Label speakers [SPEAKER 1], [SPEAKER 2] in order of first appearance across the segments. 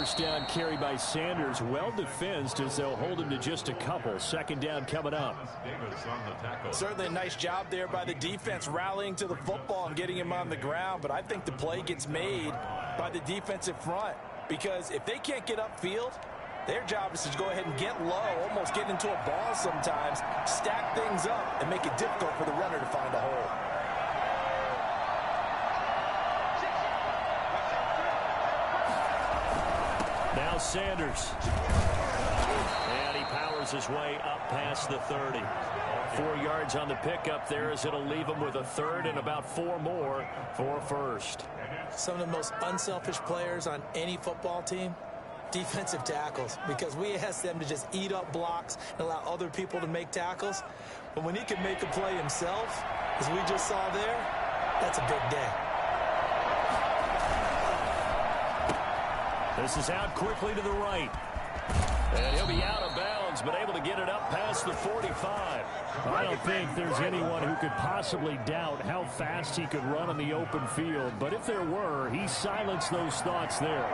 [SPEAKER 1] first down carry by Sanders. Well defensed as they'll hold him to just a couple. Second down coming up.
[SPEAKER 2] Certainly a nice job there by the defense rallying to the football and getting him on the ground. But I think the play gets made by the defensive front, because if they can't get upfield, their job is to go ahead and get low, almost get into a ball sometimes, stack things up, and make it difficult for the runner to find a hole.
[SPEAKER 1] Now Sanders. And he powers his way up past the 30. 4 yards on the pickup there, as it'll leave him with a third and about 4 more for a first.
[SPEAKER 2] Some of the most unselfish players on any football team, defensive tackles, because we ask them to just eat up blocks and allow other people to make tackles. But when he can make a play himself, as we just saw there, that's a big day.
[SPEAKER 1] This is out quickly to the right. And he'll be out of bounds, but able to get it up past the 45. I don't think there's anyone who could possibly doubt how fast he could run on the open field. But if there were, he silenced those thoughts there.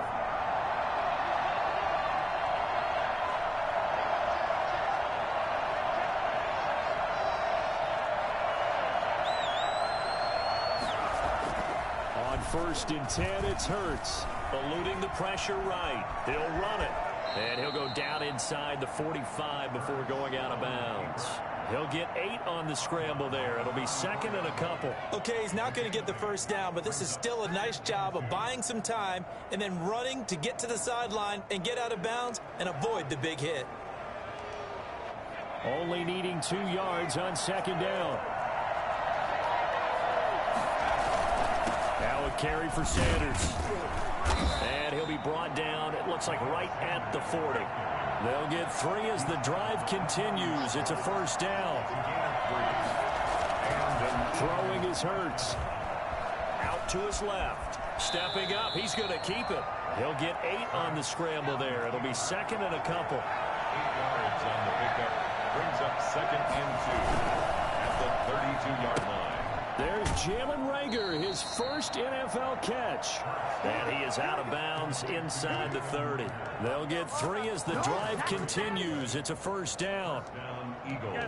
[SPEAKER 1] On 1st and 10, it's Hurts. Eluding the pressure right. He'll run it. And he'll go down inside the 45 before going out of bounds. He'll get 8 on the scramble there. It'll be second and a couple.
[SPEAKER 2] Okay, he's not going to get the first down, but this is still a nice job of buying some time and then running to get to the sideline and get out of bounds and avoid the big hit.
[SPEAKER 1] Only needing 2 yards on second down. Now a carry for Sanders. And he'll be brought down, it looks like right at the 40. They'll get 3 as the drive continues. It's a first down. Throwing is Hurts. Out to his left. Stepping up, he's going to keep it. He'll get 8 on the scramble there. It'll be second and a couple.
[SPEAKER 3] 8 yards on the pickup. Brings up second and 2 at the 32-yard line.
[SPEAKER 1] There's Jalen Reagor, his first NFL catch. And he is out of bounds inside the 30. They'll get 3 as the drive continues. It's a first down.
[SPEAKER 3] Down Eagles.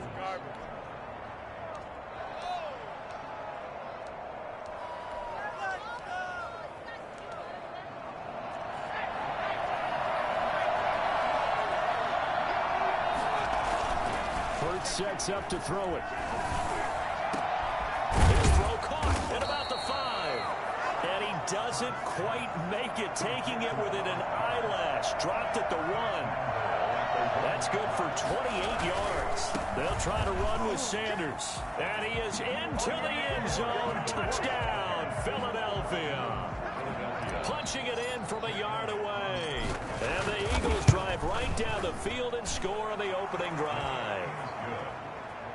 [SPEAKER 1] Hurts sets up to throw it. Doesn't quite make it, taking it within an eyelash. Dropped at the 1. That's good for 28 yards. They'll try to run with Sanders. And he is into the end zone. Touchdown, Philadelphia. Punching it in from a yard away. And the Eagles drive right down the field and score on the opening drive.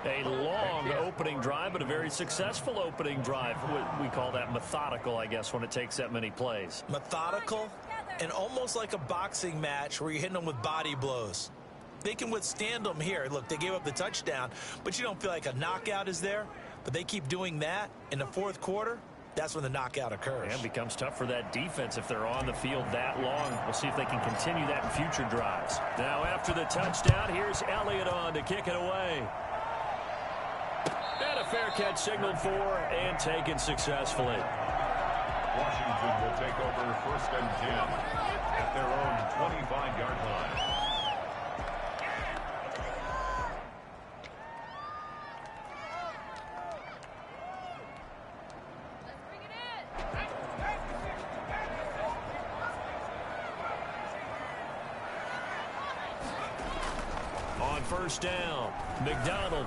[SPEAKER 1] A long opening drive, but a very successful opening drive. We call that methodical, I guess, when it takes that many plays.
[SPEAKER 2] Methodical and almost like a boxing match where you're hitting them with body blows. They can withstand them here. Look, they gave up the touchdown, but you don't feel like a knockout is there. But they keep doing that in the 4th quarter. That's when the knockout occurs.
[SPEAKER 1] And it becomes tough for that defense if they're on the field that long. We'll see if they can continue that in future drives. Now, after the touchdown, here's Elliott on to kick it away. And a fair catch signaled for and taken successfully.
[SPEAKER 3] Washington will take over 1st and 10 at their own 25-yard line.
[SPEAKER 1] On 1st down, McDonald.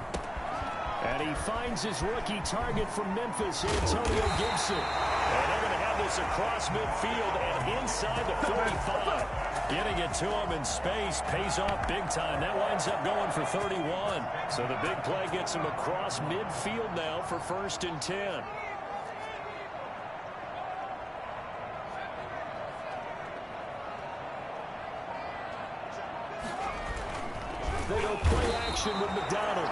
[SPEAKER 1] And he finds his rookie target from Memphis, Antonio Gibson. And they're going to have this across midfield and inside the 45. Getting it to him in space pays off big time. That winds up going for 31. So the big play gets him across midfield now for 1st and 10. They go play action with McDonald.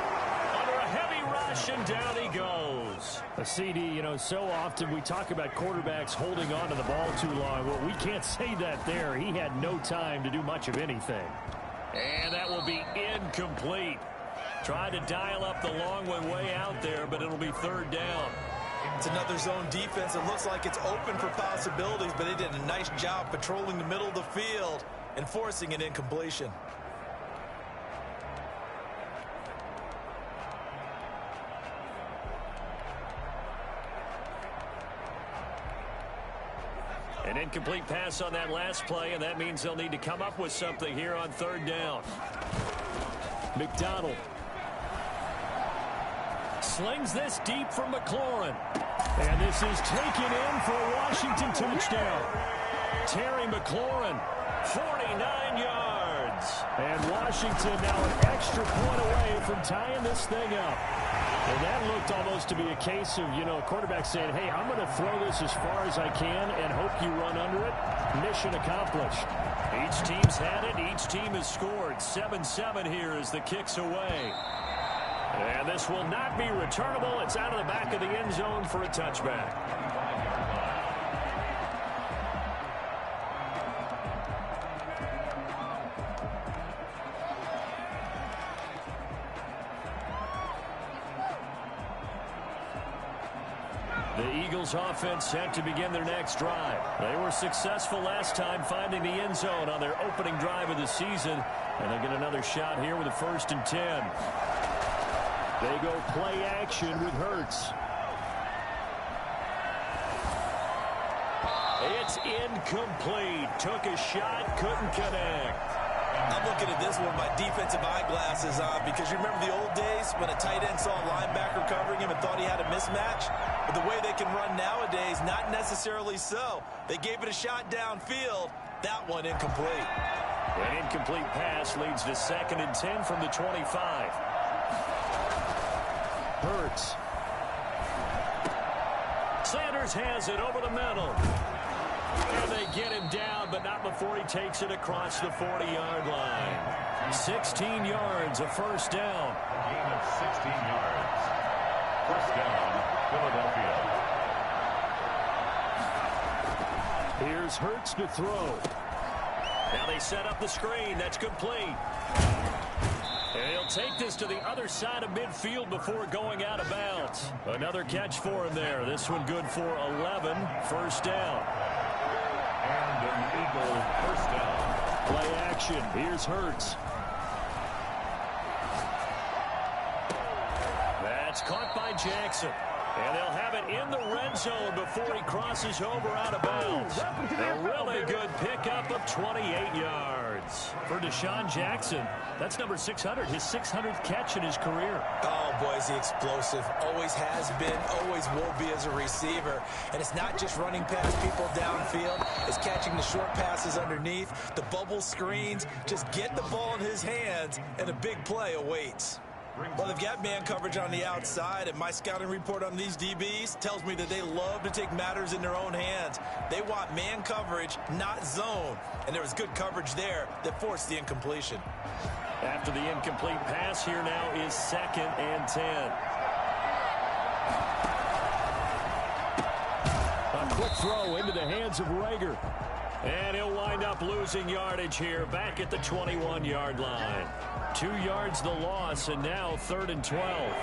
[SPEAKER 1] Under a heavy rush, and down he goes. goes. A CD, you know, so often we talk about quarterbacks holding on to the ball too long. Well, we can't say that there. He had no time to do much of anything. And that will be incomplete. Tried to dial up the long one way out there, but it'll be third down.
[SPEAKER 2] It's another zone defense. It looks like it's open for possibilities, but they did a nice job patrolling the middle of the field and forcing an incompletion.
[SPEAKER 1] An incomplete pass on that last play, and that means they'll need to come up with something here on third down. McDonald slings this deep from McLaurin. And this is taken in for a Washington touchdown. Terry McLaurin, 49 yards. And Washington now an extra point away from tying this thing up. And that looked almost to be a case of, you know, a quarterback saying, hey, I'm going to throw this as far as I can and hope you run under it. Mission accomplished. Each team's had it. Each team has scored. 7-7 here as the kick's away. And this will not be returnable. It's out of the back of the end zone for a touchback. The Eagles offense set to begin their next drive. They were successful last time finding the end zone on their opening drive of the season. And they get another shot here with a 1st and 10. They go play action with Hurts. It's incomplete. Took a shot, couldn't connect.
[SPEAKER 2] I'm looking at this one with my defensive eyeglasses on because you remember the old days when a tight end saw a linebacker covering him and thought he had a mismatch? But the way they can run nowadays, not necessarily so. They gave it a shot downfield. That one incomplete.
[SPEAKER 1] An incomplete pass leads to 2nd and 10 from the 25. Hurts. Sanders has it over the middle. And they get him down, but not before he takes it across the 40-yard line. 16 yards, a 1st down.
[SPEAKER 3] Gain of 16 yards. 1st down, Philadelphia.
[SPEAKER 1] Here's Hurts to throw. Now they set up the screen. That's complete. And he'll take this to the other side of midfield before going out of bounds. Another catch for him there. This one good for 11. 1st down.
[SPEAKER 3] And an Eagle 1st down.
[SPEAKER 1] Play action. Here's Hurts. That's caught by Jackson. And they'll have it in the red zone before he crosses over out of bounds. A really good pickup of 28 yards. For Deshaun Jackson, that's number 600, his 600th catch in his career.
[SPEAKER 2] Oh, boy, is he explosive. Always has been, always will be as a receiver. And it's not just running past people downfield. It's catching the short passes underneath, the bubble screens. Just get the ball in his hands, and a big play awaits. Well, they've got man coverage on the outside, and my scouting report on these DBs tells me that they love to take matters in their own hands. They want man coverage, not zone. And there was good coverage there that forced the incompletion.
[SPEAKER 1] After the incomplete pass, here now is 2nd and 10. A quick throw into the hands of Rager. And he'll wind up losing yardage here back at the 21-yard line. 2 yards the loss, and now 3rd and 12.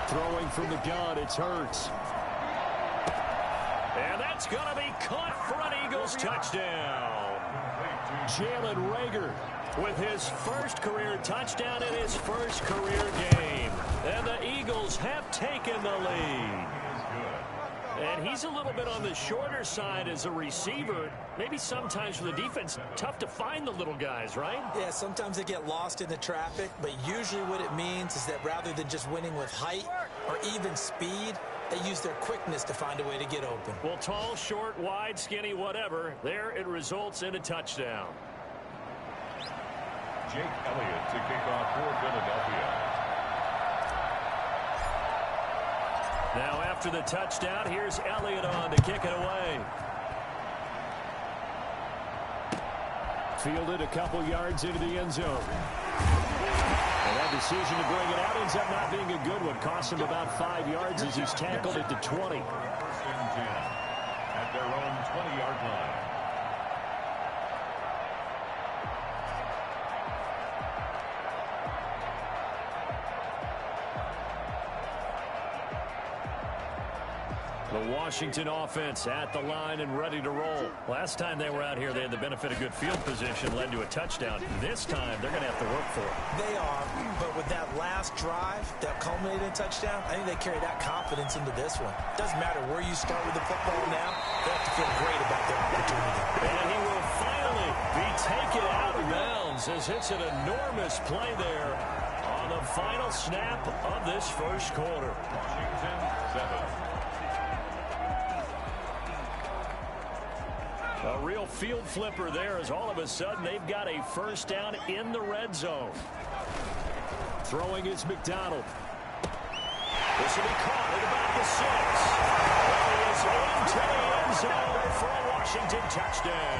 [SPEAKER 1] Throwing from the gun, it's Hurts. And that's going to be caught for an Eagles touchdown. Jalen Rager with his 1st career touchdown in his 1st career game. And the Eagles have taken the lead. And he's a little bit on the shorter side as a receiver. Maybe sometimes for the defense, tough to find the little guys, right?
[SPEAKER 2] Yeah, sometimes they get lost in the traffic, but usually what it means is that rather than just winning with height or even speed, they use their quickness to find a way to get open.
[SPEAKER 1] Well, tall, short, wide, skinny, whatever, there it results in a touchdown.
[SPEAKER 3] Jake Elliott to kick off for Philadelphia.
[SPEAKER 1] Now after the touchdown, here's Elliott on to kick it away. Fielded a couple yards into the end zone. And that decision to bring it out ends up not being a good one. Cost him about 5 yards as he's tackled at the 20.
[SPEAKER 3] First and 10 at their own 20-yard line.
[SPEAKER 1] The Washington offense at the line and ready to roll. Last time they were out here, they had the benefit of good field position, led to a touchdown. This time, they're going to have to work for it.
[SPEAKER 2] They are, but with that last drive that culminated in a touchdown, I think they carry that confidence into this one. Doesn't matter where you start with the football now, they have to feel great about their opportunity.
[SPEAKER 1] And he will finally be taken out of bounds as it's an enormous play there on the final snap of this first quarter.
[SPEAKER 3] Washington 7.
[SPEAKER 1] A real field flipper there as all of a sudden they've got a first down in the red zone. Throwing is McDonald. This will be caught at about the 6. He is into the end zone for a Washington touchdown.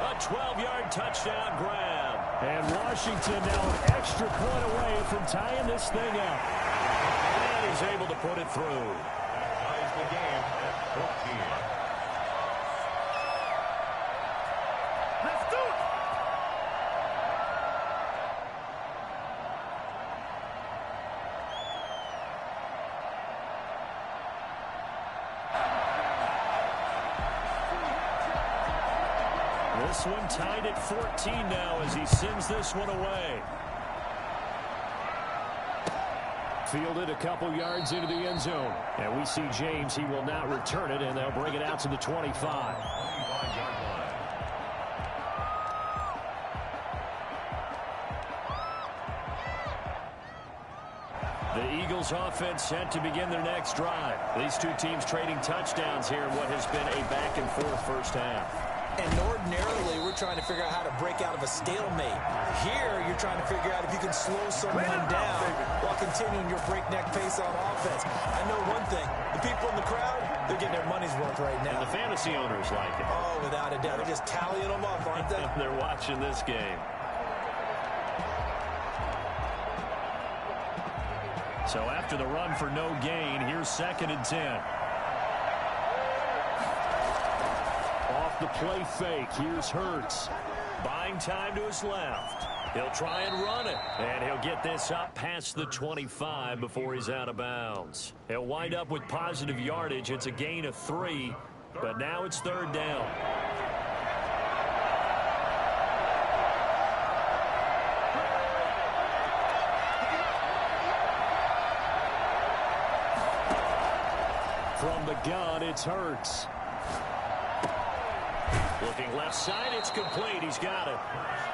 [SPEAKER 1] A 12-yard touchdown grab. And Washington now an extra point away from tying this thing up. And he's able to put it through.
[SPEAKER 3] That ties the game at 14.
[SPEAKER 1] This one tied at 14 now as he sends this one away. Fielded a couple yards into the end zone. And we see James. He will not return it, and they'll bring it out to the 25.
[SPEAKER 3] 25-yard line.
[SPEAKER 1] The Eagles offense set to begin their next drive. These two teams trading touchdowns here in what has been a back-and-forth first half.
[SPEAKER 2] And ordinarily, we're trying to figure out how to break out of a stalemate. Here, you're trying to figure out if you can slow someone down while continuing your breakneck pace on offense. I know one thing. The people in the crowd, they're getting their money's worth right now.
[SPEAKER 1] And the fantasy owners like it.
[SPEAKER 2] Oh, without a doubt. They're just tallying them up, aren't they?
[SPEAKER 1] They're watching this game. So after the run for no gain, here's 2nd and 10. The play fake. Here's Hurts. Buying time to his left. He'll try and run it. And he'll get this up past the 25 before he's out of bounds. He'll wind up with positive yardage. It's a gain of 3. But now it's 3rd down. From the gun, it's Hurts. Looking left side, it's complete. He's got it.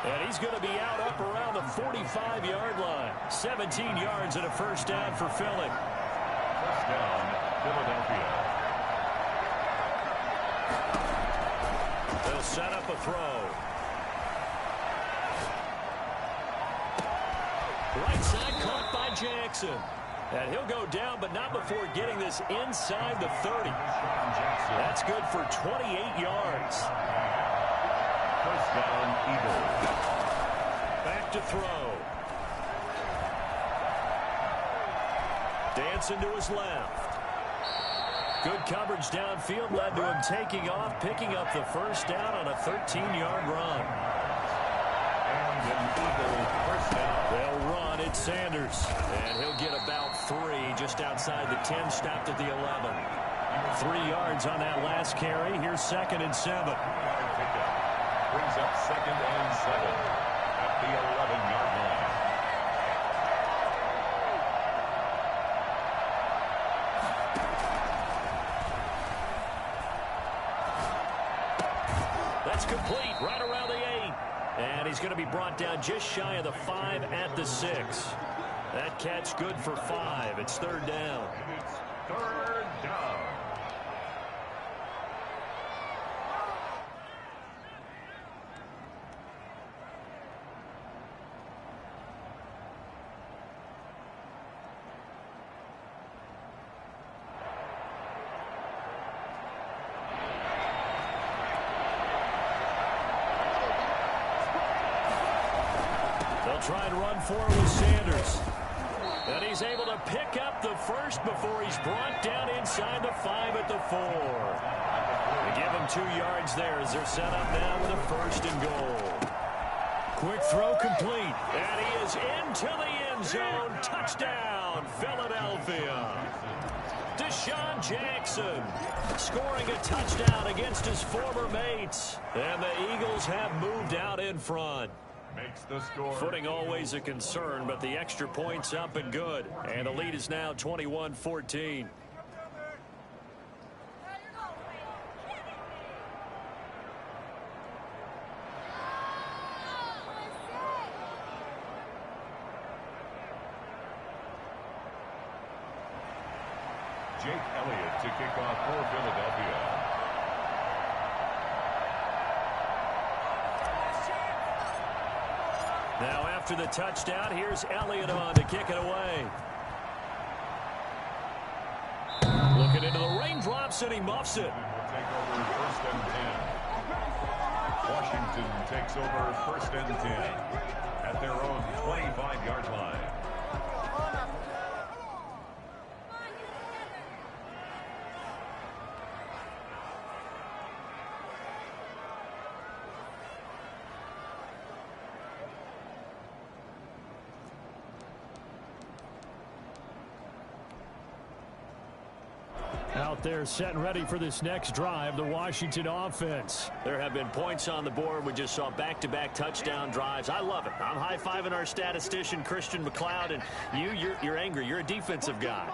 [SPEAKER 1] And he's going to be out up around the 45-yard line. 17 yards and a first down for Philly.
[SPEAKER 3] First down, Philadelphia.
[SPEAKER 1] They'll set up a throw. Right side caught by Jackson. And he'll go down, but not before getting this inside the 30. That's good for 28 yards.
[SPEAKER 3] First down, Eagles.
[SPEAKER 1] Back to throw. Dancing to his left. Good coverage downfield led to him taking off, picking up the first down on a 13-yard run.
[SPEAKER 3] And an Eagle first down.
[SPEAKER 1] They'll run. It's Sanders. And he'll get about 3 just outside the 10, stopped at the 11. 3 yards on that last carry. Here's 2nd and 7.
[SPEAKER 3] Brings up 2nd and 7 at the 11-yard line.
[SPEAKER 1] That's complete right around the 8. And he's going to be brought down just shy of the 5 at the 6. That catch good for 5. It's 3rd down.
[SPEAKER 3] It's 3rd down.
[SPEAKER 1] They'll try and run for it with Sanders. And he's able to pick up the first before he's brought down inside the 5 at the 4. They give him 2 yards there as they're set up now with a first and goal. Quick throw complete. And he is into the end zone. Touchdown, Philadelphia. Deshaun Jackson scoring a touchdown against his former mates. And the Eagles have moved out in front.
[SPEAKER 3] Makes the score.
[SPEAKER 1] Footing always a concern, but the extra point's up and good. And the lead is now 21-14.
[SPEAKER 3] Jake Elliott to kick off for Philadelphia.
[SPEAKER 1] Now after the touchdown, here's Elliott on to kick it away. Looking into the raindrops, and he muffs it.
[SPEAKER 3] Will take over first and 10. Washington takes over first and 10 at their own 25-yard line.
[SPEAKER 1] Out there set and ready for this next drive, the Washington offense. There have been points on the board. We just saw back-to-back touchdown drives. I love it. I'm high-fiving our statistician, Christian McLeod, and you're angry. You're a defensive guy.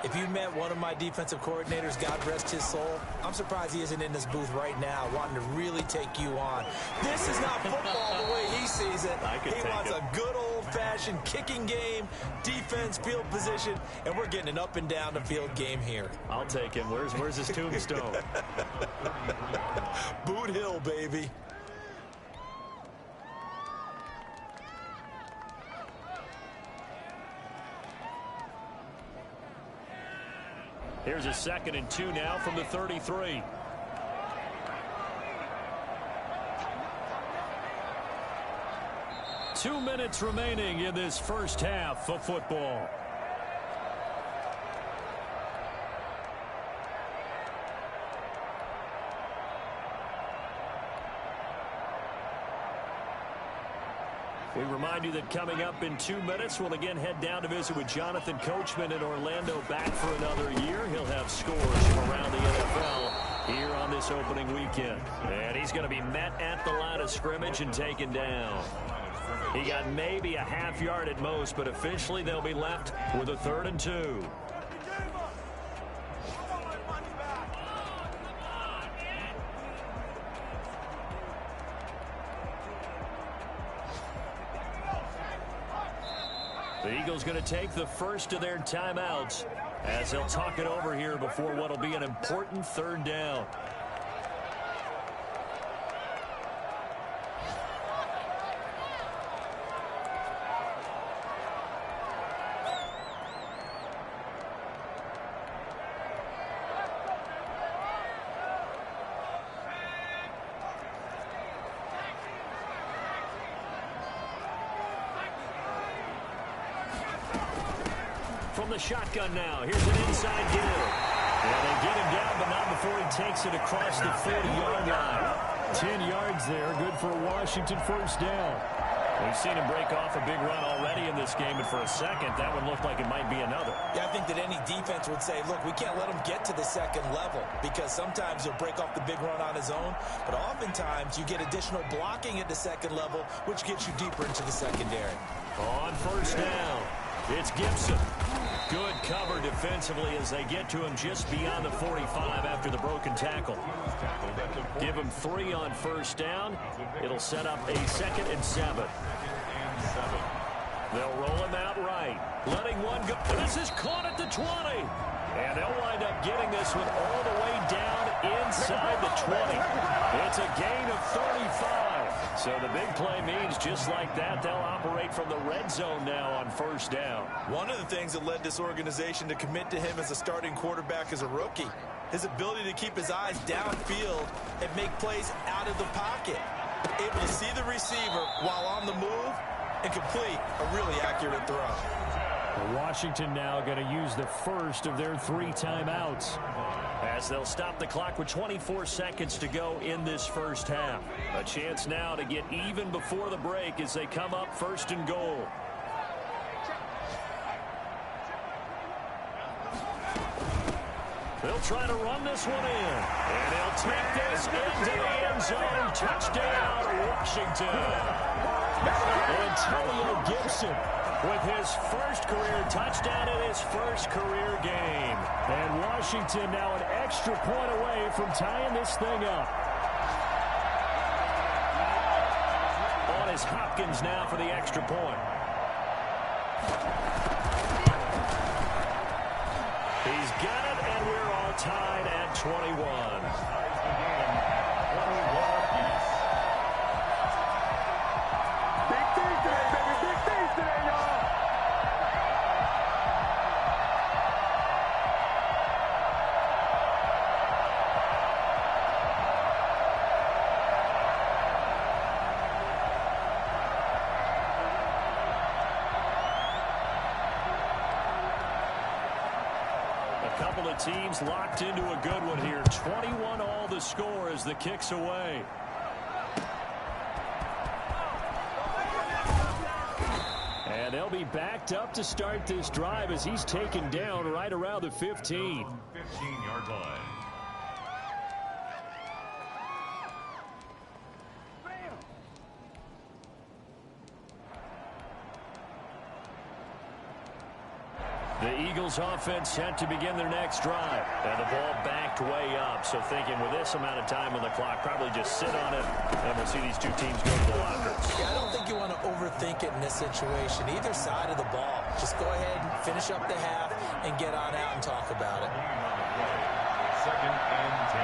[SPEAKER 2] If you met one of my defensive coordinators, God rest his soul, I'm surprised he isn't in this booth right now wanting to really take you on. This is not football the way he sees it. He wants a good old-fashioned kicking game, defense, field position, and we're getting an up and down the field game here.
[SPEAKER 1] I'll take him. Where's his tombstone?
[SPEAKER 2] Boot Hill, baby.
[SPEAKER 1] Here's a 2nd and 2 now from the 33. Two minutes remaining in this first half of football. We remind you that coming up in 2 minutes, we'll again head down to visit with Jonathan Coachman in Orlando, back for another year. He'll have scores from around the NFL here on this opening weekend. And he's going to be met at the line of scrimmage and taken down. He got maybe a half yard at most, but officially they'll be left with a 3rd and 2. The Eagles going to take the first of their timeouts as they'll talk it over here before what will be an important 3rd down. From the shotgun now, here's an inside give. And they get him down, but not before he takes it across the 40-yard line. 10 yards there, good for a Washington first down. We've seen him break off a big run already in this game, but for a second, that one looked like it might be another.
[SPEAKER 2] Yeah, I think that any defense would say, look, we can't let him get to the 2nd level, because sometimes he'll break off the big run on his own, but oftentimes you get additional blocking at the 2nd level, which gets you deeper into the secondary.
[SPEAKER 1] On first down, it's Gibson. Good cover defensively as they get to him just beyond the 45 after the broken tackle. Give him 3 on first down. It'll set up a 2nd and 7. They'll roll him out right. Letting one go. This is caught at the 20. And they'll wind up getting this one all the way down inside the 20. It's a gain of 35. So the big play means just like that, they'll operate from the red zone now on first down.
[SPEAKER 2] One of the things that led this organization to commit to him as a starting quarterback as a rookie, his ability to keep his eyes downfield and make plays out of the pocket. Able to see the receiver while on the move and complete a really accurate throw.
[SPEAKER 1] Washington now going to use the first of their 3 timeouts, as they'll stop the clock with 24 seconds to go in this first half. A chance now to get even before the break as they come up 1st and goal. They'll try to run this one in, and they'll take this into the end zone. Touchdown, Washington. Antonio Gibson with his first career touchdown in his first career game. And Washington now an extra point away from tying this thing up. On is Hopkins now for the extra point. He's got it, and we're all tied at 21. Teams locked into a good one here. 21 all the score as the kick's away. And they'll be backed up to start this drive as he's taken down right around the 15.
[SPEAKER 3] 15-yard line.
[SPEAKER 1] The Eagles offense set to begin their next drive. And the ball backed way up. So thinking with this amount of time on the clock, probably just sit on it. And we'll see these two teams go to the lockers.
[SPEAKER 2] Yeah, I don't think you want to overthink it in this situation. Either side of the ball. Just go ahead and finish up the half and get on out and talk about it.
[SPEAKER 3] 2nd and 10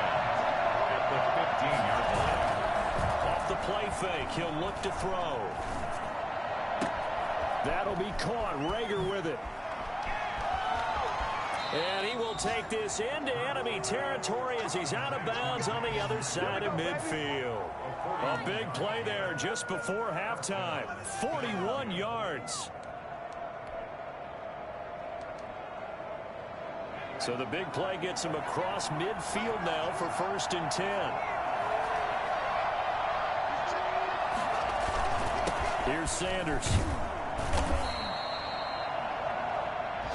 [SPEAKER 3] at the 15-yard line.
[SPEAKER 1] Off the play fake, he'll look to throw. That'll be caught. Rager with it. And he will take this into enemy territory as he's out of bounds on the other side of midfield. A big play there just before halftime. 41 yards. So the big play gets him across midfield now for 1st and 10. Here's Sanders.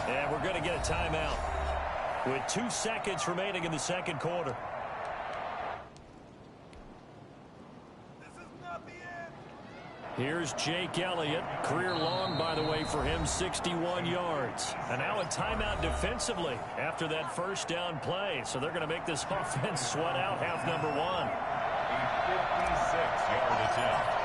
[SPEAKER 1] And we're going to get a timeout with 2 seconds remaining in the second quarter. Here's Jake Elliott. Career long, by the way, for him, 61 yards. And now a timeout defensively after that first down play. So they're going to make this offense sweat out half number 1.
[SPEAKER 3] A 56-yard attempt.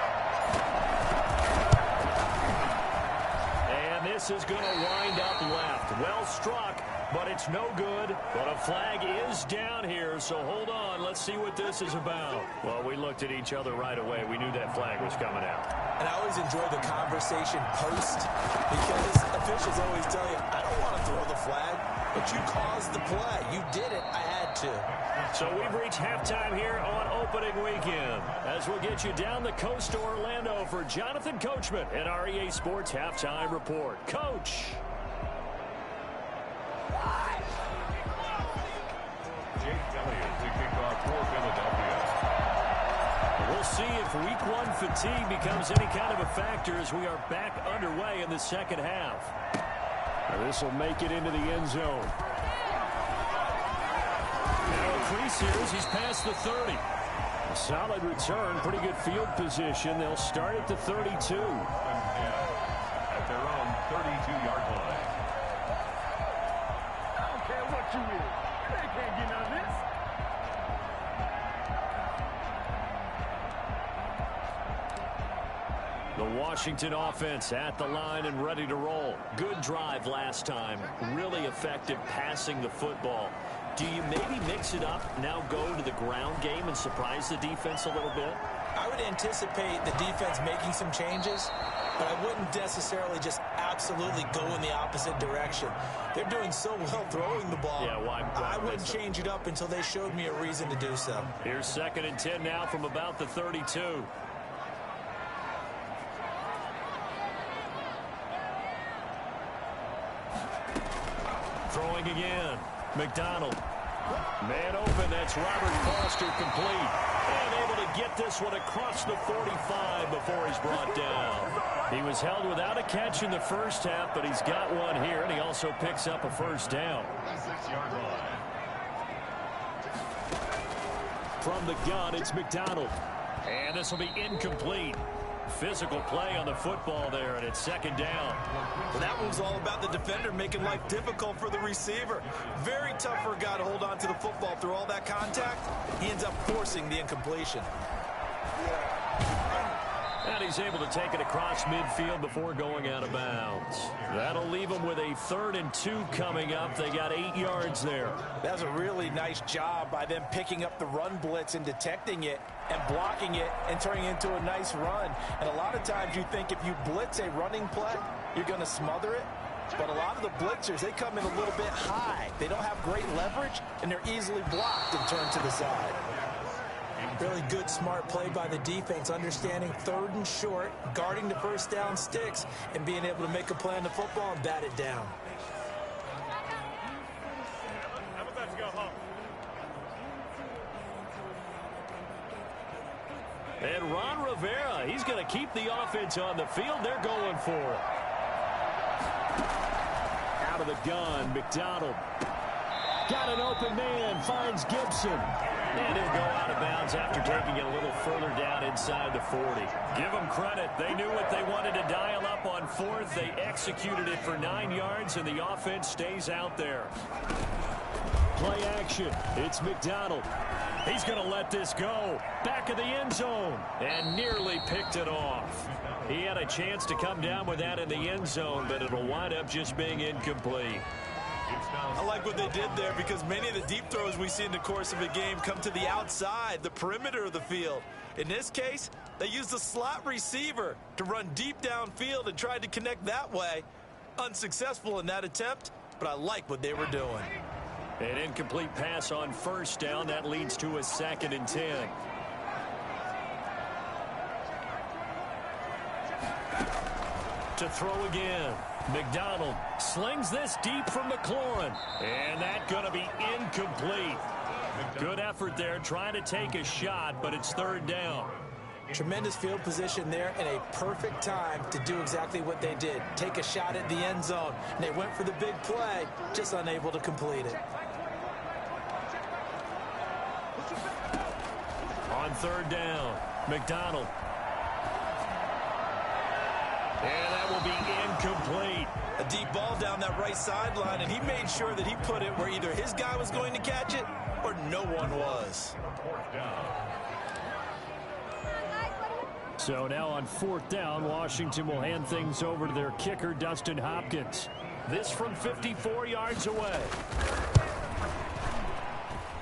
[SPEAKER 1] This is going to wind up left. Well struck, but it's no good. But a flag is down here, so hold on. Let's see what this is about. Well, we looked at each other right away. We knew that flag was coming out.
[SPEAKER 2] And I always enjoy the conversation post because officials always tell you, I don't want to throw the flag, but you caused the play. You did it. I had to.
[SPEAKER 1] So we've reached halftime here on opening weekend as we'll get you down the coast to Orlando for Jonathan Coachman at our EA Sports Halftime Report. Coach.
[SPEAKER 3] Jake Elliott to kick off for Philadelphia.
[SPEAKER 1] We'll see if week 1 fatigue becomes any kind of a factor as we are back underway in the second half. This will make it into the end zone. Now a crease here as he's past the 30. A solid return, pretty good field position. They'll start at the 32.
[SPEAKER 3] At their own 32-yard line.
[SPEAKER 4] I don't care what you is. They can't get none of this.
[SPEAKER 1] The Washington offense at the line and ready to roll. Good drive last time. Really effective passing the football. Do you maybe mix it up, now go to the ground game and surprise the defense a little bit?
[SPEAKER 2] I would anticipate the defense making some changes, but I wouldn't necessarily just absolutely go in the opposite direction. They're doing so well throwing the ball.
[SPEAKER 1] Yeah, why
[SPEAKER 2] I wouldn't change it up until they showed me a reason to do so.
[SPEAKER 1] Here's 2nd and 10 now from about the 32. Throwing again. McDonald. Man open. That's Robert Foster complete. And able to get this one across the 45 before he's brought down. He was held without a catch in the first half, but he's got one here, and he also picks up a first down.
[SPEAKER 3] 6-yard line.
[SPEAKER 1] From the gun, it's McDonald. And this will be incomplete. Physical play on the football there, and it's second down.
[SPEAKER 2] Well, that one's all about the defender making life difficult for the receiver. Very tough for a guy to hold on to the football through all that contact. He ends up forcing the incompletion.
[SPEAKER 1] And he's able to take it across midfield before going out of bounds. That'll leave them with a 3rd and 2 coming up. They got 8 yards there.
[SPEAKER 2] That was a really nice job by them picking up the run blitz and detecting it and blocking it and turning it into a nice run. And a lot of times you think if you blitz a running play, you're going to smother it. But a lot of the blitzers, they come in a little bit high. They don't have great leverage, and they're easily blocked and turned to the side. Really good, smart play by the defense, understanding 3rd and short, guarding the first down sticks, and being able to make a play on the football and bat it down.
[SPEAKER 4] I'm about to go home.
[SPEAKER 1] And Ron Rivera, he's going to keep the offense on the field. They're going for it. Out of the gun, McDonald. Got an open man, finds Gibson. And he'll go out of bounds after taking it a little further down inside the 40. Give them credit. They knew what they wanted to dial up on 4th. They executed it for 9 yards, and the offense stays out there. Play action. It's McDonald. He's going to let this go. Back of the end zone. And nearly picked it off. He had a chance to come down with that in the end zone, but it'll wind up just being incomplete.
[SPEAKER 2] I like what they did there because many of the deep throws we see in the course of a game come to the outside, the perimeter of the field. In this case, they used the slot receiver to run deep downfield and tried to connect that way. Unsuccessful in that attempt, but I like what they were doing.
[SPEAKER 1] An incomplete pass on first down. That leads to a 2nd and 10. To throw again. McDonald slings this deep from McLaurin. And that's going to be incomplete. Good effort there trying to take a shot, but it's 3rd down.
[SPEAKER 2] Tremendous field position there and a perfect time to do exactly what they did. Take a shot at the end zone. And they went for the big play, just unable to complete it.
[SPEAKER 1] On 3rd down, McDonald. And that will be incomplete.
[SPEAKER 2] A deep ball down that right sideline, and he made sure that he put it where either his guy was going to catch it or no one was.
[SPEAKER 1] So now on 4th down, Washington will hand things over to their kicker, Dustin Hopkins. This from 54 yards away.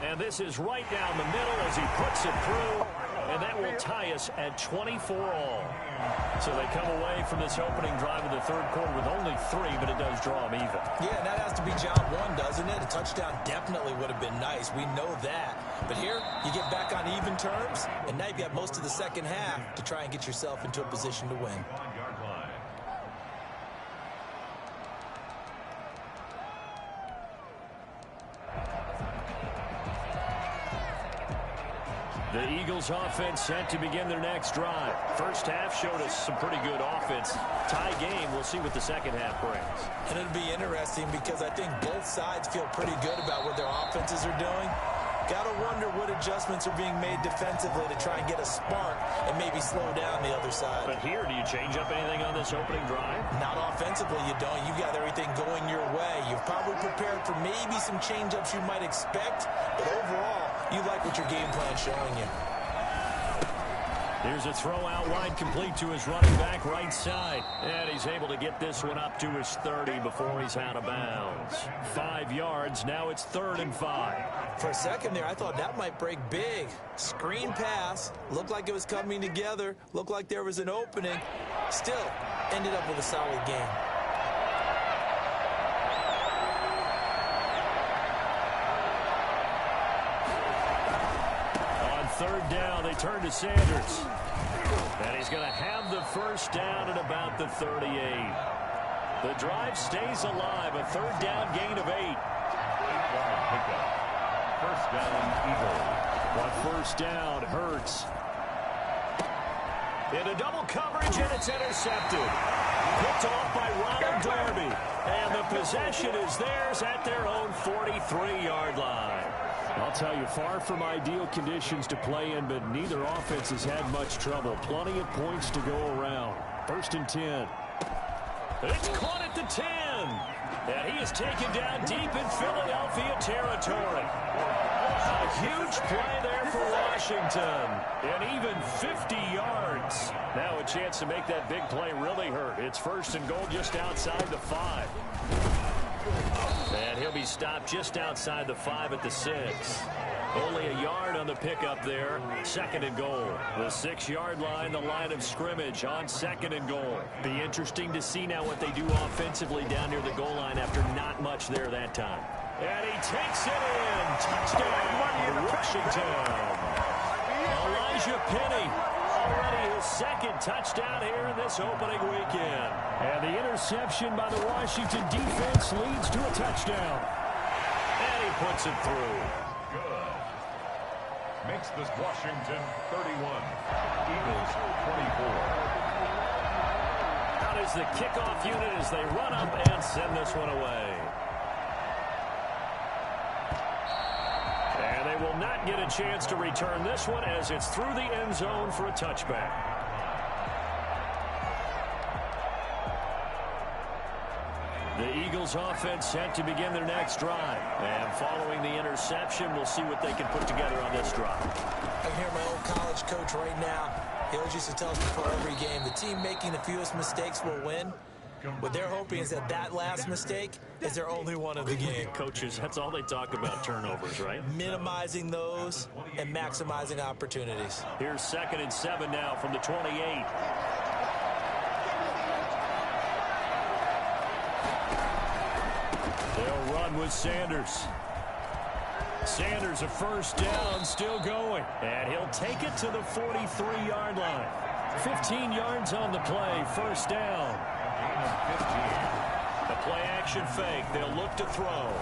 [SPEAKER 1] And this is right down the middle as he puts it through. And that will tie us at 24 all. So they come away from this opening drive in the 3rd quarter with only 3, but it does draw them even.
[SPEAKER 2] Yeah, and that has to be job 1, doesn't it? A touchdown definitely would have been nice. We know that. But here, you get back on even terms, and now you've got most of the second half to try and get yourself into a position to win.
[SPEAKER 1] The Eagles offense set to begin their next drive. First half showed us some pretty good offense. Tie game, we'll see what the second half brings.
[SPEAKER 2] And it'll be interesting because I think both sides feel pretty good about what their offenses are doing. Got to wonder what adjustments are being made defensively to try and get a spark and maybe slow down the other side.
[SPEAKER 1] But here, do you change up anything on this opening drive?
[SPEAKER 2] Not offensively, you don't. You've got everything going your way. You've probably prepared for maybe some change-ups you might expect, but overall, you like what your game plan's showing you.
[SPEAKER 1] Here's a throw out wide, complete to his running back right side. And he's able to get this one up to his 30 before he's out of bounds. 5 yards, now it's 3rd and 5.
[SPEAKER 2] For a second there, I thought that might break big. Screen pass, looked like it was coming together, looked like there was an opening. Still, ended up with a solid game.
[SPEAKER 1] On 3rd down, they turn to Sanders. And he's going to have the first down at about the 38. The drive stays alive. A third down gain of 8.
[SPEAKER 3] 8-yard pickup. First down, Eagles.
[SPEAKER 1] But first down hurts. Into double coverage, and it's intercepted. Picked off by Ronald Darby. And the possession is theirs at their own 43-yard line. I'll tell you, far from ideal conditions to play in, but neither offense has had much trouble. Plenty of points to go around. First and 10. It's caught at the 10. And he is taken down deep in Philadelphia territory. A huge play there for Washington. And even 50 yards. Now a chance to make that big play really hurt. It's first and goal just outside the 5. And he'll be stopped just outside the 5 at the 6. Only a yard on the pickup there. Second and goal. The 6-yard line, the line of scrimmage on second and goal. Be interesting to see now what they do offensively down near the goal line after not much there that time. And he takes it in. Touchdown, Washington. Elijah Penny. Already his second touchdown here in this opening weekend. And the interception by the Washington defense leads to a touchdown. And he puts it through.
[SPEAKER 3] Good. Makes this Washington 31. Eagles 24.
[SPEAKER 1] Out is the kickoff unit as they run up and send this one away. And they will not get a chance to return this one as it's through the end zone for a touchback. The Eagles offense set to begin their next drive. And following the interception, we'll see what they can put together on this drive.
[SPEAKER 2] I can hear my old college coach right now. He always used to tell us before every game, the team making the fewest mistakes will win. What they're hoping is that last mistake is their only one of the game.
[SPEAKER 1] Coaches, that's all they talk about, turnovers, right?
[SPEAKER 2] Minimizing those and maximizing opportunities.
[SPEAKER 1] Here's 2nd and 7 now from the 28. They'll run with Sanders. Sanders a first down, still going. And he'll take it to the 43-yard line. 15 yards on the play, first down. The play-action fake. They'll look to throw.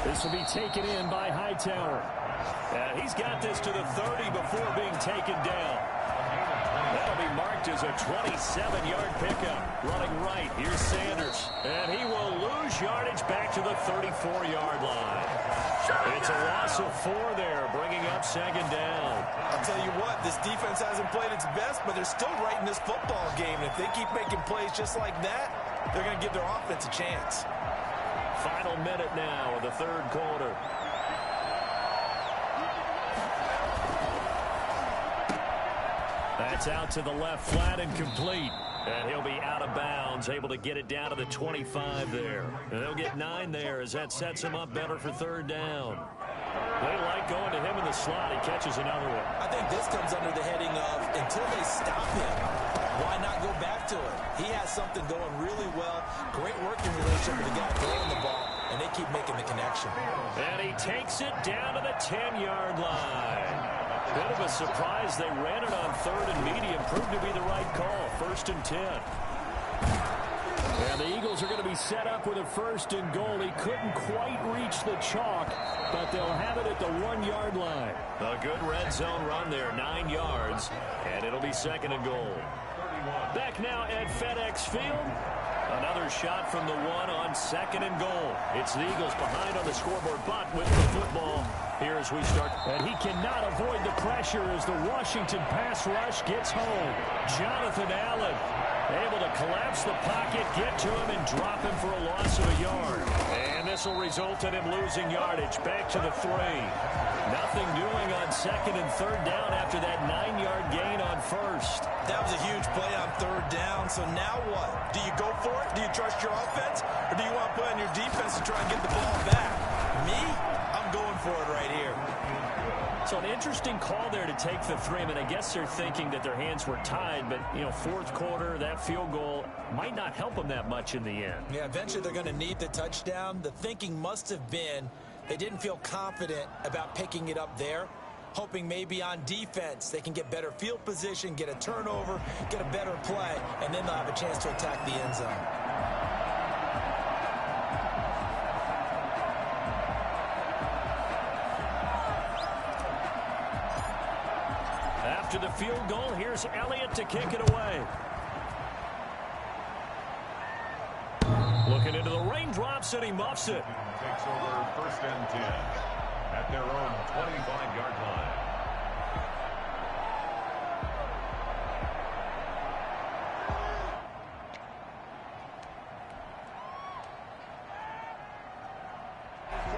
[SPEAKER 1] This will be taken in by Hightower. And he's got this to the 30 before being taken down. That'll be marked as a 27-yard pickup. Running right. Here's Sanders. And he will lose yardage back to the 34-yard line. It's a loss of 4 there, bringing up 2nd down.
[SPEAKER 2] I'll tell you what, this defense hasn't played its best, but they're still right in this football game. And if they keep making plays just like that, they're going to give their offense a chance.
[SPEAKER 1] Final minute now of the third quarter. That's out to the left, flat and complete. And he'll be out of bounds, able to get it down to the 25 there. And they'll get 9 there as that sets him up better for third down. They like going to him in the slot. He catches another one.
[SPEAKER 2] I think this comes under the heading of until they stop him, why not go back to it? He has something going really well. Great working relationship with the guy throwing the ball, and they keep making the connection.
[SPEAKER 1] And he takes it down to the 10-yard line. Bit of a surprise. They ran it on third and medium. Proved to be the right call. First and 10. And the Eagles are going to be set up with a first and goal. He couldn't quite reach the chalk, but they'll have it at the 1-yard line. A good red zone run there, 9 yards, and it'll be 2nd and goal. Back now at FedEx Field. Another shot from the 1 on 2nd and goal. It's the Eagles behind on the scoreboard, but with the football here as we start. And he cannot avoid the pressure as the Washington pass rush gets home. Jonathan Allen able to collapse the pocket, get to him, and drop him for a loss of a yard. And this will result in him losing yardage. Back to the 3. Nothing doing on 2nd and 3rd down after that 9-yard gain on first.
[SPEAKER 2] That was a huge play on 3rd down. So now what? Do you go for it? Do you trust your offense? Or do you want to put on your defense to try and get the ball back? Me? I'm going for it right here.
[SPEAKER 1] So an interesting call there to take the 3. I mean, I guess they're thinking that their hands were tied, but, you know, 4th quarter, that field goal might not help them that much in the end.
[SPEAKER 2] Yeah, eventually they're going to need the touchdown. The thinking must have been they didn't feel confident about picking it up there. hoping maybe on defense they can get better field position, get a turnover, get a better play, and then they'll have a chance to attack the end zone.
[SPEAKER 1] After the field goal, here's Elliott to kick it away. Looking into the raindrops, and he muffs it.
[SPEAKER 3] Takes over first and 10 at their own 25-yard line.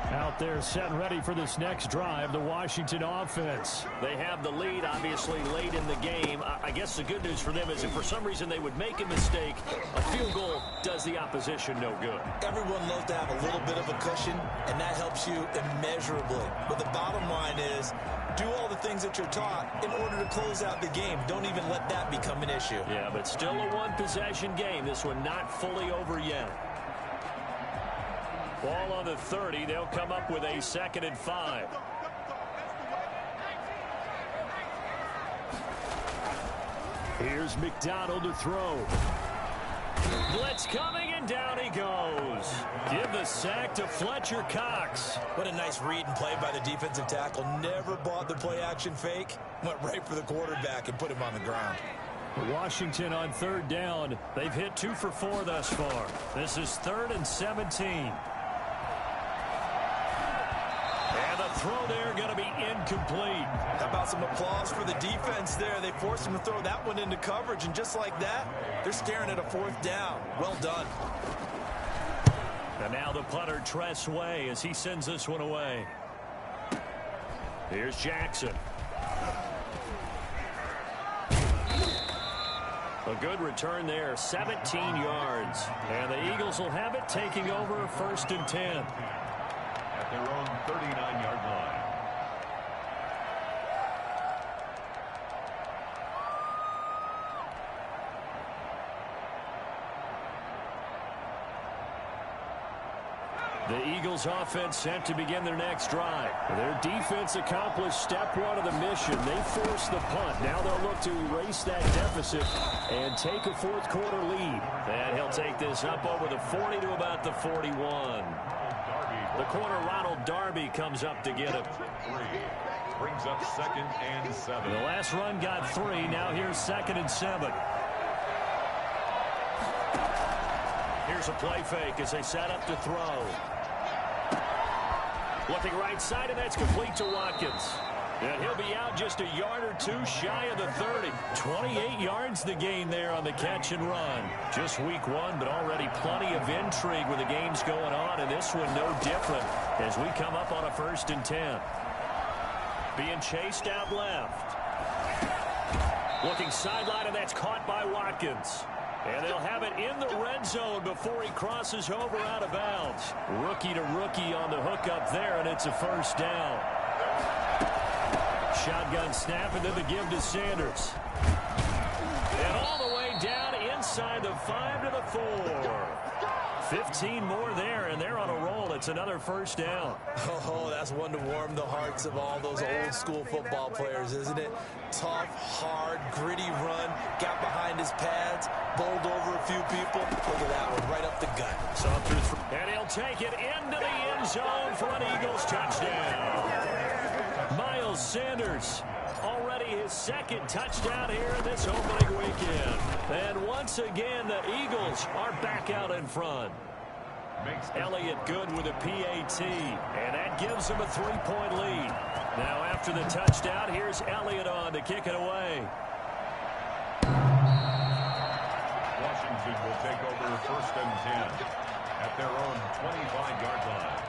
[SPEAKER 1] Out there set and ready for this next drive, the Washington offense. They have the lead, obviously, late in the game. I guess the good news for them is if for some reason they would make a mistake, a field goal does the opposition no good.
[SPEAKER 2] Everyone loves to have a little bit of a cushion, and that helps you immeasurably. But the bottom line is, do all the things that you're taught in order to close out the game. Don't even let that become an issue.
[SPEAKER 1] Yeah, but still a one-possession game. This one not fully over yet. Ball on the 30. They'll come up with a 2nd and 5. Here's McDonald to throw. Blitz coming, and down he goes. Give the sack to Fletcher Cox.
[SPEAKER 2] What a nice read and play by the defensive tackle. Never bought the play-action fake. Went right for the quarterback and put him on the ground.
[SPEAKER 1] Washington on 3rd down. They've hit 2 for 4 thus far. This is 3rd and 17. Throw there going to be incomplete.
[SPEAKER 2] How about some applause for the defense there? They forced him to throw that one into coverage, and just like that, they're staring at a 4th down. Well done.
[SPEAKER 1] And now the punter, Tress Way, as he sends this one away. Here's Jackson. A good return there, 17 yards. And the Eagles will have it, taking over 1st and 10.
[SPEAKER 3] At their own 39-yard line.
[SPEAKER 1] The Eagles offense set to begin their next drive. Their defense accomplished step 1 of the mission. They forced the punt. Now they'll look to erase that deficit and take a 4th quarter lead. And he'll take this up over the 40 to about the 41. The corner, Ronald Darby, comes up to get it.
[SPEAKER 3] Brings up 2nd and 7.
[SPEAKER 1] The last run got 3. Now here's 2nd and 7. Here's a play fake as they set up to throw. Looking right side, and that's complete to Watkins. And he'll be out just a yard or 2 shy of the 30. 28 yards the gain there on the catch and run. Just week 1, but already plenty of intrigue with the games going on, and this one no different as we come up on a 1st and 10. Being chased out left. Looking sideline, and that's caught by Watkins. And they'll have it in the red zone before he crosses over out of bounds. Rookie to rookie on the hook up there, and it's a 1st down. Shotgun snap, and then the give to Sanders. And all the way down inside the 5 to the 4. 15 more there, and they're on a roll. It's another 1st down.
[SPEAKER 2] Oh, that's one to warm the hearts of all those old school football players, isn't it? Tough, hard, gritty run. Got behind his pads, bowled over a few people. Look at that one, right up the gut.
[SPEAKER 1] And he'll take it into the end zone for an Eagles touchdown. Miles Sanders, already his 2nd touchdown here in this opening weekend. And once again, the Eagles are back out in front. Elliott good with a PAT, and that gives him a 3-point lead. Now after the touchdown, here's Elliott on to kick it away.
[SPEAKER 3] Washington will take over 1st and 10 at their own 25-yard line.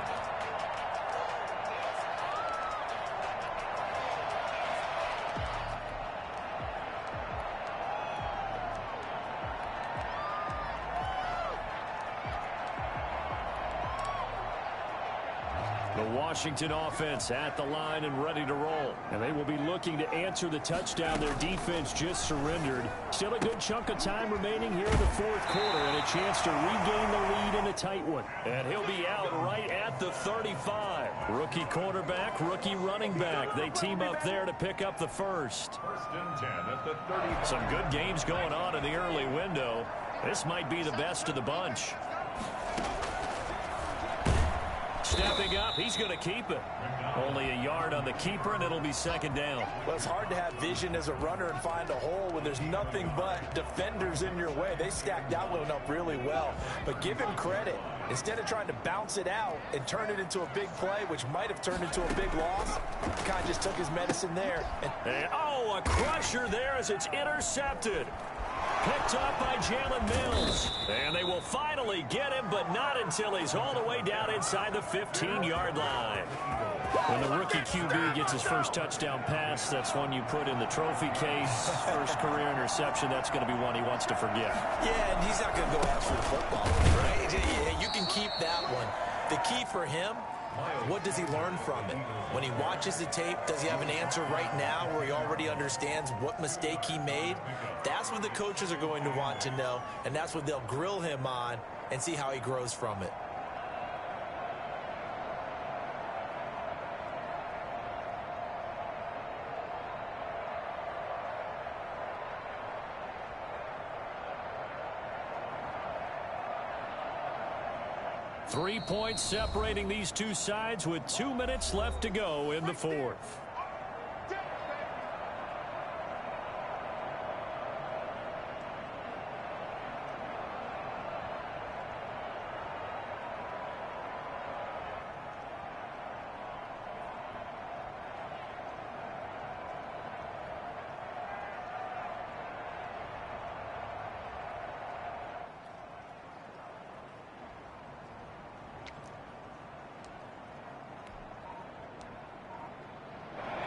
[SPEAKER 1] The Washington offense at the line and ready to roll. And they will be looking to answer the touchdown their defense just surrendered. Still a good chunk of time remaining here in the fourth quarter and a chance to regain the lead in a tight one. And he'll be out right at the 35. Rookie quarterback, rookie running back. They team up there to pick up the first.
[SPEAKER 3] First and 10 at the 30.
[SPEAKER 1] Some good games going on in the early window. This might be the best of the bunch. Stepping up, he's going to keep it. Only a yard on the keeper, and it'll be second down.
[SPEAKER 2] Well, it's hard to have vision as a runner and find a hole when there's nothing but defenders in your way. They stacked that one up really well. But give him credit. Instead of trying to bounce it out and turn it into a big play, which might have turned into a big loss, he kind of just took his medicine there.
[SPEAKER 1] And, oh, a crusher there as it's intercepted. Picked up by Jalen Mills. And they will finally get him, but not until he's all the way down inside the 15-yard line. When the rookie QB gets his first touchdown pass, that's one you put in the trophy case. First career interception, that's going to be one he wants to forget.
[SPEAKER 2] Yeah, and he's not going to go after the football, right? You can keep that one. The key for him, what does he learn from it? When he watches the tape, does he have an answer right now where he already understands what mistake he made? That's what the coaches are going to want to know, and that's what they'll grill him on and see how he grows from it.
[SPEAKER 1] Three points separating these two sides with 2 minutes left to go in the fourth.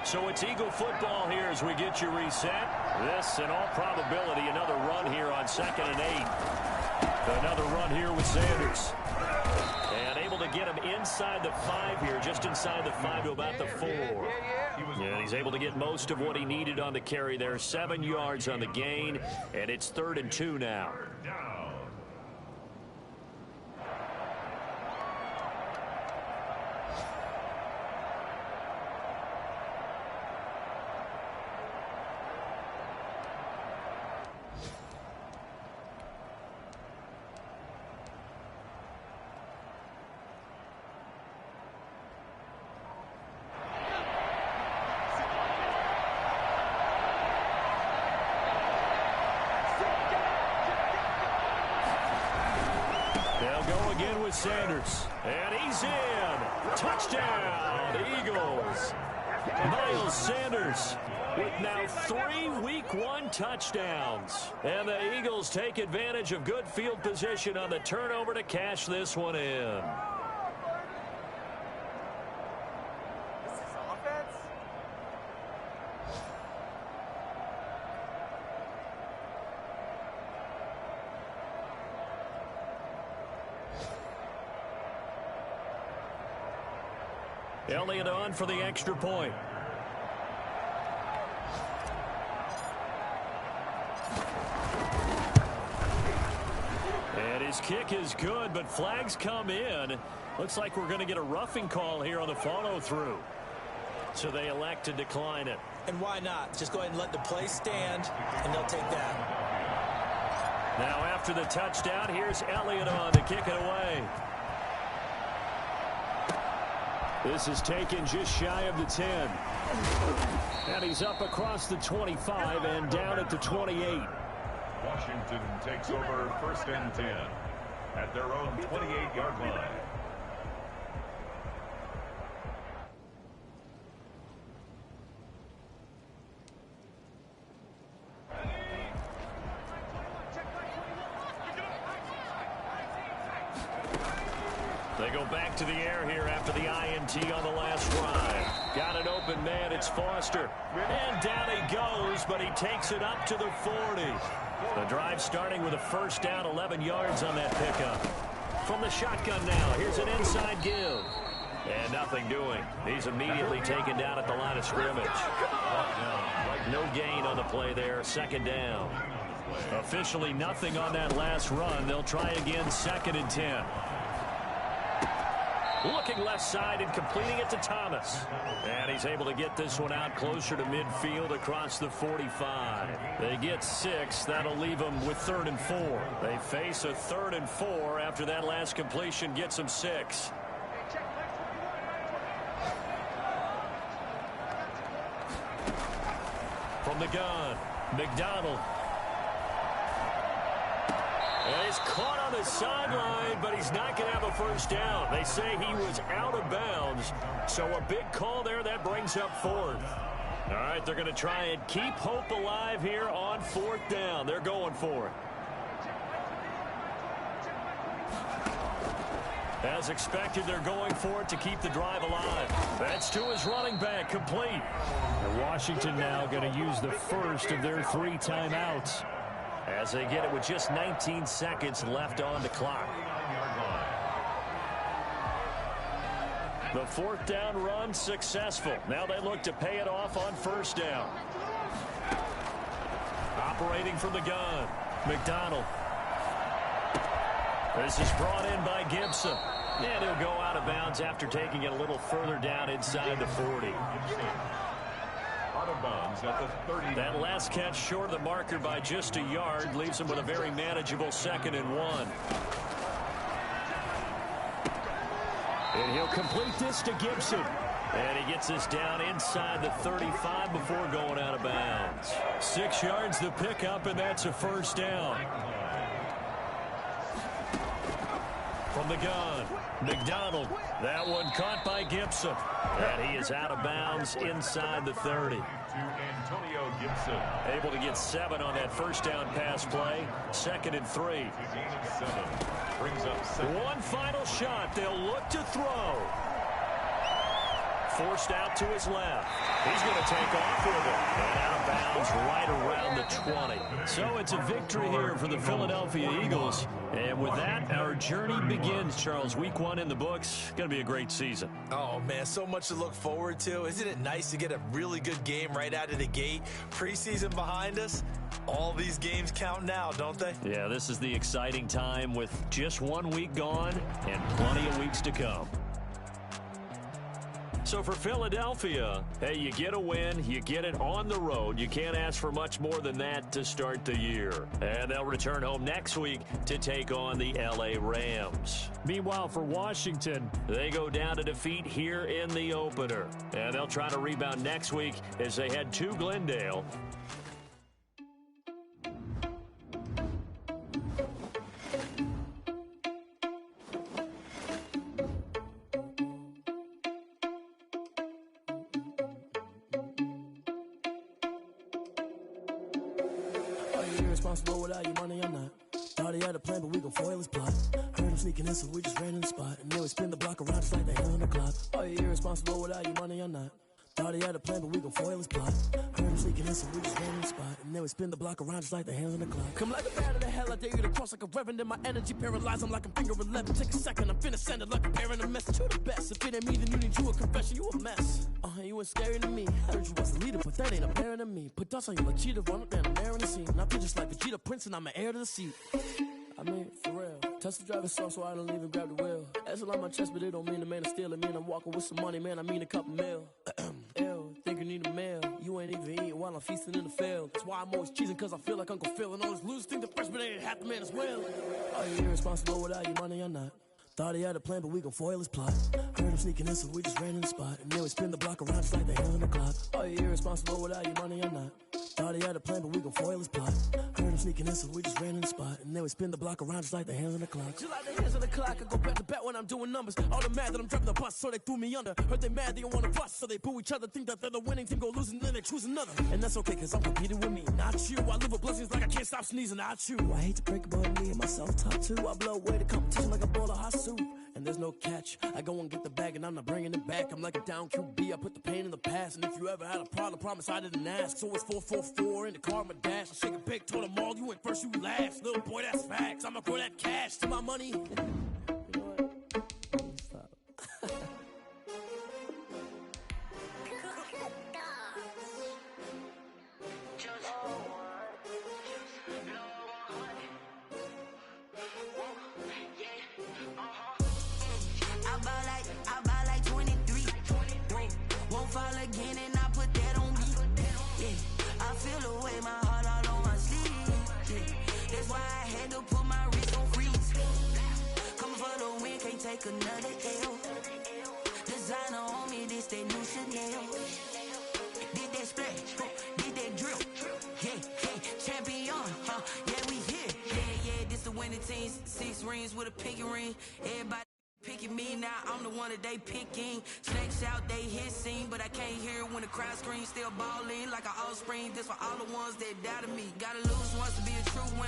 [SPEAKER 1] So it's Eagle football here as we get you reset. This, in all probability, another run here on 2nd and 8. Another run here with Sanders. And able to get him inside the 5 here, just inside the 5 to about the 4. And he's able to get most of what he needed on the carry there. 7 yards on the gain, and it's 3rd and 2 now. Sanders, and he's in. Touchdown, Eagles. Miles Sanders with now 3 Week 1 touchdowns. And the Eagles take advantage of good field position on the turnover to cash this one in. Elliott on for the extra point. And his kick is good, but flags come in. Looks like we're going to get a roughing call here on the follow-through. So they elect to decline it.
[SPEAKER 2] And why not? Just go ahead and let the play stand, and they'll take that.
[SPEAKER 1] Now after the touchdown, here's Elliott on to kick it away. This is taken just shy of the 10. And he's up across the 25 and down at the 28.
[SPEAKER 3] Washington takes over 1st and 10 at their own 28-yard line.
[SPEAKER 1] They go back to the air here after the INT on the last drive. Got an open man, it's Foster. And down he goes, but he takes it up to the 40. The drive starting with a first down, 11 yards on that pickup. From the shotgun now, here's an inside give. And nothing doing. He's immediately taken down at the line of scrimmage. No gain on the play there. Second down. Officially nothing on that last run. They'll try again, 2nd and 10. Looking left side and completing it to Thomas. And he's able to get this one out closer to midfield across the 45. They get 6. That'll leave them with 3rd and 4. They face a 3rd and 4 after that last completion gets them 6. From the gun, McDonald. And he's caught on the sideline, but he's not going to have a first down. They say he was out of bounds, so a big call there. That brings up 4th. All right, they're going to try and keep hope alive here on 4th down. They're going for it. As expected, they're going for it to keep the drive alive. That's to his running back, complete. Washington now going to use the first of their 3 timeouts as they get it with just 19 seconds left on the clock. The 4th down run successful. Now they look to pay it off on 1st down. Operating from the gun, McDonald. This is brought in by Gibson. And he'll go out of bounds after taking it a little further down inside the 40.
[SPEAKER 3] Out of bounds at the 30.
[SPEAKER 1] That last catch short of the marker by just a yard leaves him with a very manageable 2nd and 1. And he'll complete this to Gibson. And he gets this down inside the 35 before going out of bounds. 6 yards the pickup, and that's a 1st down. From the gun, McDonald. That one caught by Gibson. And he is out of bounds inside the 30.
[SPEAKER 3] To Antonio Gibson.
[SPEAKER 1] Able to get 7 on that 1st down pass play. 2nd and 3.
[SPEAKER 3] Gain of 7. Brings up 7.
[SPEAKER 1] One final shot. They'll look to throw. Forced out to his left. He's going to take off with it. And out of bounds right around the 20. So it's a victory here for the Philadelphia Eagles. And with that, our journey begins, Charles. Week 1 in the books. Going to be a great season.
[SPEAKER 2] Oh, man, so much to look forward to. Isn't it nice to get a really good game right out of the gate? Preseason behind us. All these games count now, don't they?
[SPEAKER 1] Yeah, this is the exciting time with just 1 week gone and plenty of weeks to come. So for Philadelphia, hey, you get a win, you get it on the road. You can't ask for much more than that to start the year. And they'll return home next week to take on the L.A. Rams. Meanwhile, for Washington, they go down to defeat here in the opener. And they'll try to rebound next week as they head to Glendale.
[SPEAKER 5] Irresponsible without your money, I'm not. Thought he had a plan, but we gon' foil his plot. Heard him sneaking in, so we just ran in the spot. And then we spin the block around just like the hell on the clock. Are you irresponsible without your money, I'm not. Thought he had a plan, but we gon' foil his plot. Heard him sneaking in, so we just ran in the spot. And then we spin the block around just like the hands on the clock. Come like a bat of the hell, I dare you to cross like a reverend. And my energy paralyzed, I'm like I'm finger 11. Take a second, I'm finna send it like a parent a message. You the best, if it ain't me, then you need you a confession. You a mess, you ain't scary to me. Heard you was a leader, but that ain't apparent to me. Put dust on you like cheetah, run up and I'm there in the scene. Now I just like Vegeta Prince and I'm an heir to the seat. I mean, for real. Test the driver's soft so I don't even grab the wheel. That's on my chest, but it don't mean the man is stealing. Man, I'm walking with some money, man, I mean a couple mil. Ew, think you need a meal. You ain't even eating while I'm feasting in the field. That's why I'm always cheesing, cause I feel like Uncle Phil. And all those losers think the freshman ain't half the man as well. Are you irresponsible without your money or not? Thought he had a plan, but we gon' foil his plot. Heard him sneaking in, so we just ran in the spot. And then we spin the block around just like the hell on the clock. Are you irresponsible without your money or not? Thought he had a plan, but we gon' foil his plot. Heard him sneaking in, so we just ran in the spot. And then we spin the block around just like the hands on the clock. Just like the hands on the clock, I go back to back when I'm doing numbers. All the mad that I'm driving the bus, so they threw me under. Heard they mad, they don't wanna bust, so they boo each other. Think that they're the winning team, go losing, then they choose another. And that's okay, cause I'm competing with me, not you. I live with blessings like I can't stop sneezing, not you. I hate to break it, but me and myself top two. I blow away the competition like a bowl of hot soup. And there's no catch. I go and get the bag and I'm not bringing it back. I'm like a down QB. I put the pain in the past. And if you ever had a problem, promise I didn't ask. So it's 4-4-4 in the car, my dash. I shake a big, told them all, you went first, you last. Little boy, that's facts. I'ma throw that cash to my money. You know what? Stop. 4-4-4 in the car, my dash. I shake a big, told them all, you went first, you last. Little boy, that's facts. I'ma throw that cash to my money. You know what? Stop. 4-4-4 in the car, my dash. I shake a big, told them all, you went first, you last. Little boy, that's facts. I'ma throw that cash to my money. You know what? Stop.
[SPEAKER 6] take another L. Designer on me, this that new Chanel. Did that splash, did that drip. Yeah, champion, yeah, we here. Yeah, this the winning team. 6 rings with a pinky ring. Everybody picking me, now I'm the one that they picking. Snakes out, they hissing, but I can't hear when the crowd screams. Still balling like an offspring. This for all the ones that doubted me. Gotta lose once to be a true winner.